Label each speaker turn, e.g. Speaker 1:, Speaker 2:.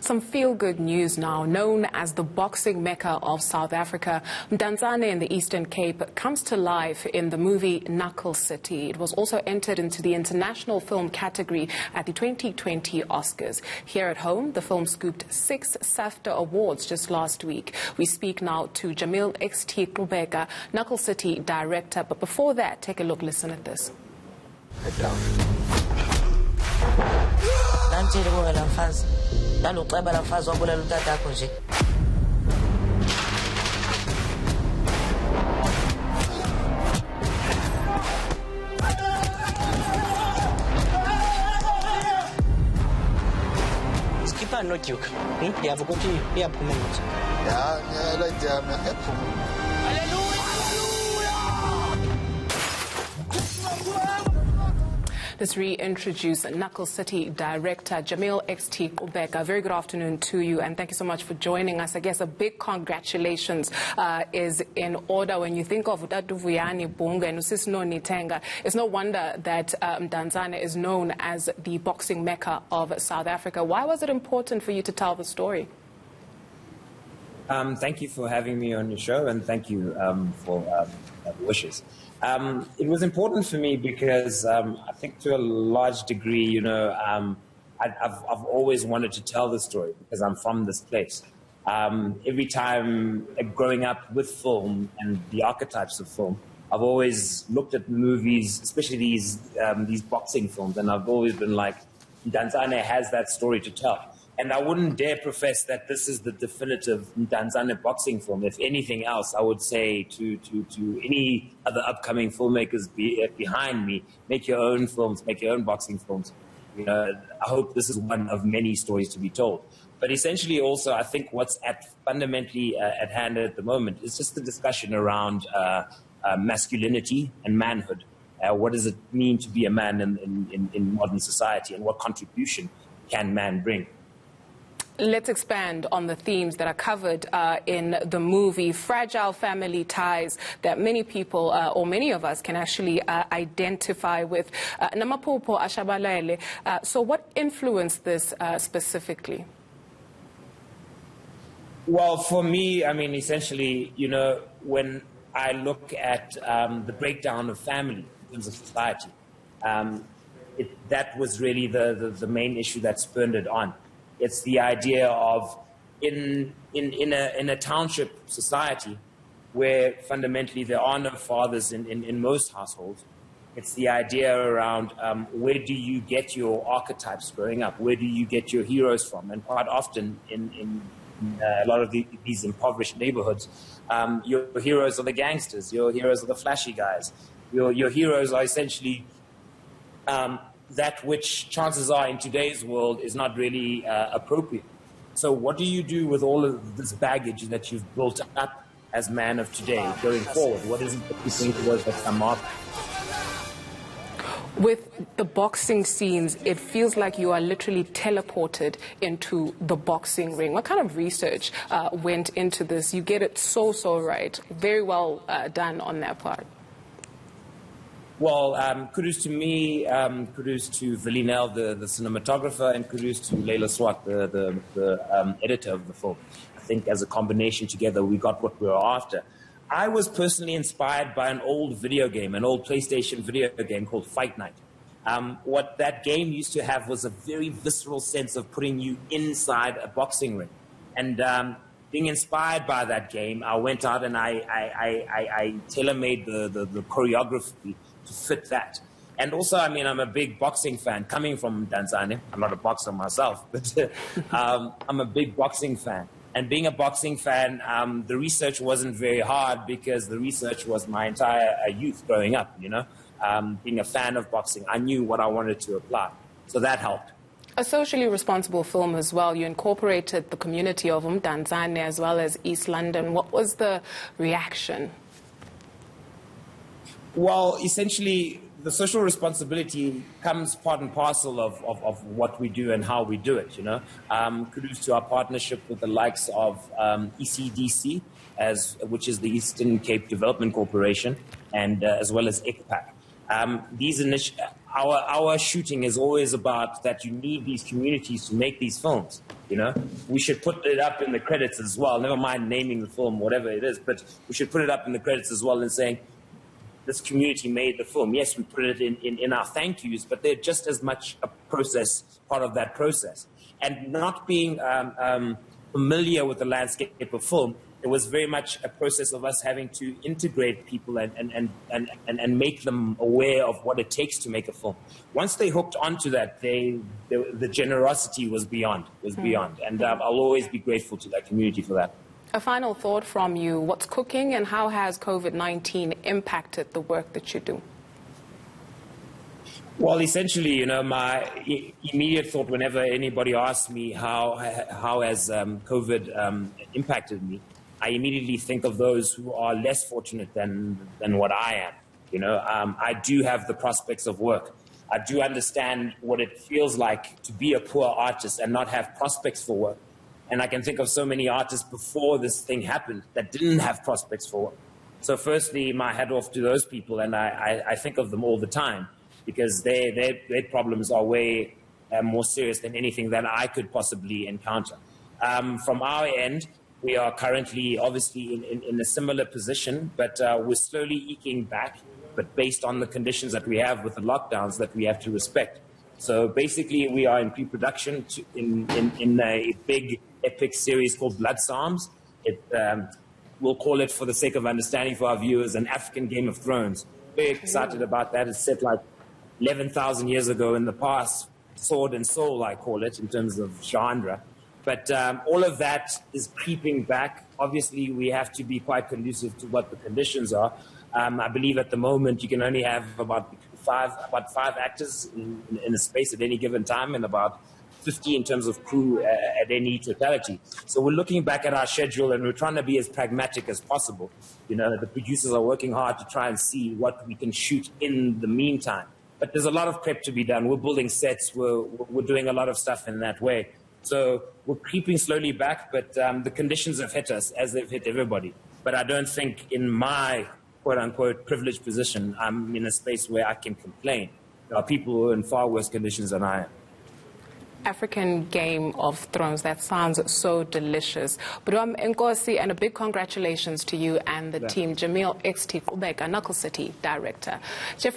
Speaker 1: Some feel-good news now. Known as the boxing mecca of South Africa, Mdantsane in the Eastern Cape comes to life in the movie Knuckle City. It was also entered into the international film category at the 2020 Oscars. Here at home, the film scooped 6 Safta awards just last week. We speak now to Jamil Xt, Knuckle City director. But before that, take a look, listen at this.
Speaker 2: Head down.
Speaker 3: Skipper no joke. You have got to promote.
Speaker 2: Yeah, like Hallelujah!
Speaker 1: Let's reintroduce Knuckle City director Jamil Xt. Very good afternoon to you, and thank you so much for joining us. I guess a big congratulations is in order when you think of Vuyani Bunga and Usisno Nitenga. It's no wonder that Mdantsane is known as the boxing mecca of South Africa. Why was it important for you to tell the story?
Speaker 4: Thank you for having me on your show, and thank you for the wishes. It was important for me because I think to a large degree, you know, I've always wanted to tell the story because I'm from this place. Every time growing up with film and the archetypes of film, I've always looked at movies, especially these boxing films, and I've always been like, Mdantsane has that story to tell. And I wouldn't dare profess that this is the definitive Mdantsane boxing film. If anything else, I would say to any other upcoming filmmakers behind me, make your own films, make your own boxing films. You know, I hope this is one of many stories to be told. But essentially also, I think what's fundamentally at hand at the moment is just the discussion around masculinity and manhood. What does it mean to be a man in modern society, and what contribution can man bring?
Speaker 1: Let's expand on the themes that are covered in the movie. Fragile family ties that many people, or many of us, can actually identify with. Namapopo Ashabalele. So what influenced this specifically? Well, for me, I mean, essentially, you know, when I look at the breakdown of family in terms of society, that was really the main issue that spurred it on. It's the idea of in a township society where fundamentally there are no fathers in most households. It's the idea around where do you get your archetypes growing up? Where do you get your heroes from? And quite often in a lot of these impoverished neighborhoods, your heroes are the gangsters. Your heroes are the flashy guys. Your heroes are essentially that which chances are in today's world is not really appropriate. So what do you do with all of this baggage that you've built up as man of today going forward? What is it that you think was that come up? With the boxing scenes, it feels like you are literally teleported into the boxing ring. What kind of research went into this? You get it so right. Very well done on that part. Well, kudos to me, kudos to Villinel, the cinematographer, and kudos to Leila Swat, the editor of the film. I think as a combination together, we got what we were after. I was personally inspired by an old video game, an old PlayStation video game called Fight Night. What that game used to have was a very visceral sense of putting you inside a boxing ring. And being inspired by that game, I went out and I tailor-made the choreography to fit that. And also, I mean, I'm a big boxing fan coming from Mdantsane. I'm not a boxer myself, but I'm a big boxing fan. And being a boxing fan, the research wasn't very hard because the research was my entire youth growing up, you know. Being a fan of boxing, I knew what I wanted to apply. So that helped. A socially responsible film as well. You incorporated the community of Mdantsane as well as East London. What was the reaction? Well, essentially, the social responsibility comes part and parcel of what we do and how we do it, you know. Kudos to our partnership with the likes of ECDC, which is the Eastern Cape Development Corporation, and as well as ICPAC. our shooting is always about that you need these communities to make these films. You know, we should put it up in the credits as well. Never mind naming the film, whatever it is, but we should put it up in the credits as well and saying, this community made the film. Yes, we put it in our thank yous, but they're just as much a process, part of that process. And not being familiar with the landscape of film, it was very much a process of us having to integrate people and make them aware of what it takes to make a film. Once they hooked onto that, the generosity was beyond. And I'll always be grateful to that community for that.
Speaker 5: A final thought from you. What's cooking and how has COVID-19 impacted the work that you do?
Speaker 1: Well, essentially, you know, my immediate thought whenever anybody asks me how has COVID impacted me, I immediately think of those who are less fortunate than what I am. You know, I do have the prospects of work. I do understand what it feels like to be a poor artist and not have prospects for work. And I can think of so many artists before this thing happened that didn't have prospects for work. So firstly, my hat off to those people, and I think of them all the time because their problems are way more serious than anything that I could possibly encounter. From our end, we are currently obviously in a similar position, but we're slowly eking back, but based on the conditions that we have with the lockdowns that we have to respect. So basically, we are in pre-production in a big epic series called Blood Psalms. We'll call it, for the sake of understanding for our viewers, an African Game of Thrones. Very excited about that. It's set like 11,000 years ago in the past, sword and soul, I call it, in terms of genre. But all of that is creeping back. Obviously, we have to be quite conducive to what the conditions are. I believe at the moment you can only have about five actors in a space at any given time, and about 50 in terms of crew at any totality. So we're looking back at our schedule and we're trying to be as pragmatic as possible. You know, the producers are working hard to try and see what we can shoot in the meantime. But there's a lot of prep to be done. We're building sets. We're doing a lot of stuff in that way. So we're creeping slowly back, but the conditions have hit us as they've hit everybody. But I don't think in my quote-unquote privileged position, I'm in a space where I can complain. There are people who are in far worse conditions than I am.
Speaker 5: African Game of Thrones, that sounds so delicious. But Nkosi, and a big congratulations to you and the team. Jamil XT Kubeka, Knuckle City director.